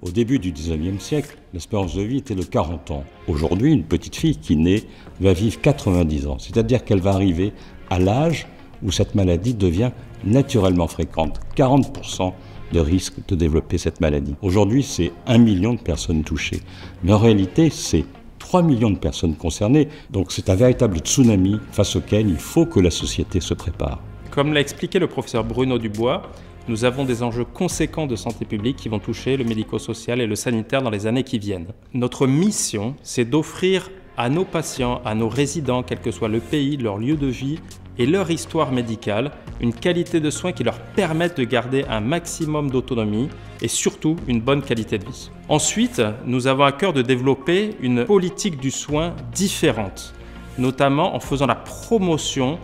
Au début du 19e siècle, l'espérance de vie était de 40 ans. Aujourd'hui, une petite fille qui naît va vivre 90 ans, c'est-à-dire qu'elle va arriver à l'âge où cette maladie devient naturellement fréquente. 40% de risque de développer cette maladie. Aujourd'hui, c'est 1 million de personnes touchées. Mais en réalité, c'est 3 millions de personnes concernées. Donc c'est un véritable tsunami face auquel il faut que la société se prépare. Comme l'a expliqué le professeur Bruno Dubois, nous avons des enjeux conséquents de santé publique qui vont toucher le médico-social et le sanitaire dans les années qui viennent. Notre mission, c'est d'offrir à nos patients, à nos résidents, quel que soit le pays, leur lieu de vie et leur histoire médicale, une qualité de soins qui leur permette de garder un maximum d'autonomie et surtout une bonne qualité de vie. Ensuite, nous avons à cœur de développer une politique du soin différente, notamment en faisant la promotion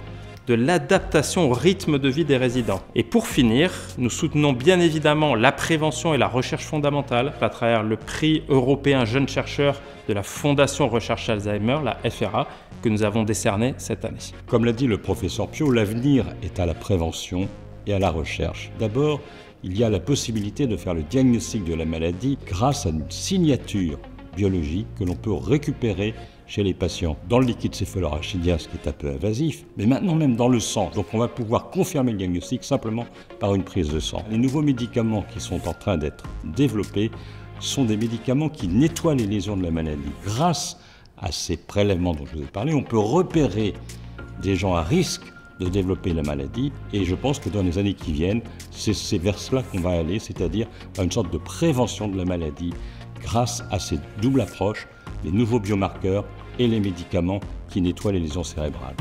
de l'adaptation au rythme de vie des résidents. Et pour finir, nous soutenons bien évidemment la prévention et la recherche fondamentale à travers le prix européen Jeunes chercheurs de la Fondation Recherche Alzheimer, la FRA, que nous avons décerné cette année. Comme l'a dit le professeur Piot, l'avenir est à la prévention et à la recherche. D'abord, il y a la possibilité de faire le diagnostic de la maladie grâce à une signature biologique que l'on peut récupérer chez les patients dans le liquide céphalorachidien, ce qui est un peu invasif, mais maintenant même dans le sang. Donc on va pouvoir confirmer le diagnostic simplement par une prise de sang. Les nouveaux médicaments qui sont en train d'être développés sont des médicaments qui nettoient les lésions de la maladie. Grâce à ces prélèvements dont je vous ai parlé, on peut repérer des gens à risque de développer la maladie, et je pense que dans les années qui viennent, c'est vers cela qu'on va aller, c'est-à-dire à une sorte de prévention de la maladie grâce à cette double approche, les nouveaux biomarqueurs et les médicaments qui nettoient les lésions cérébrales.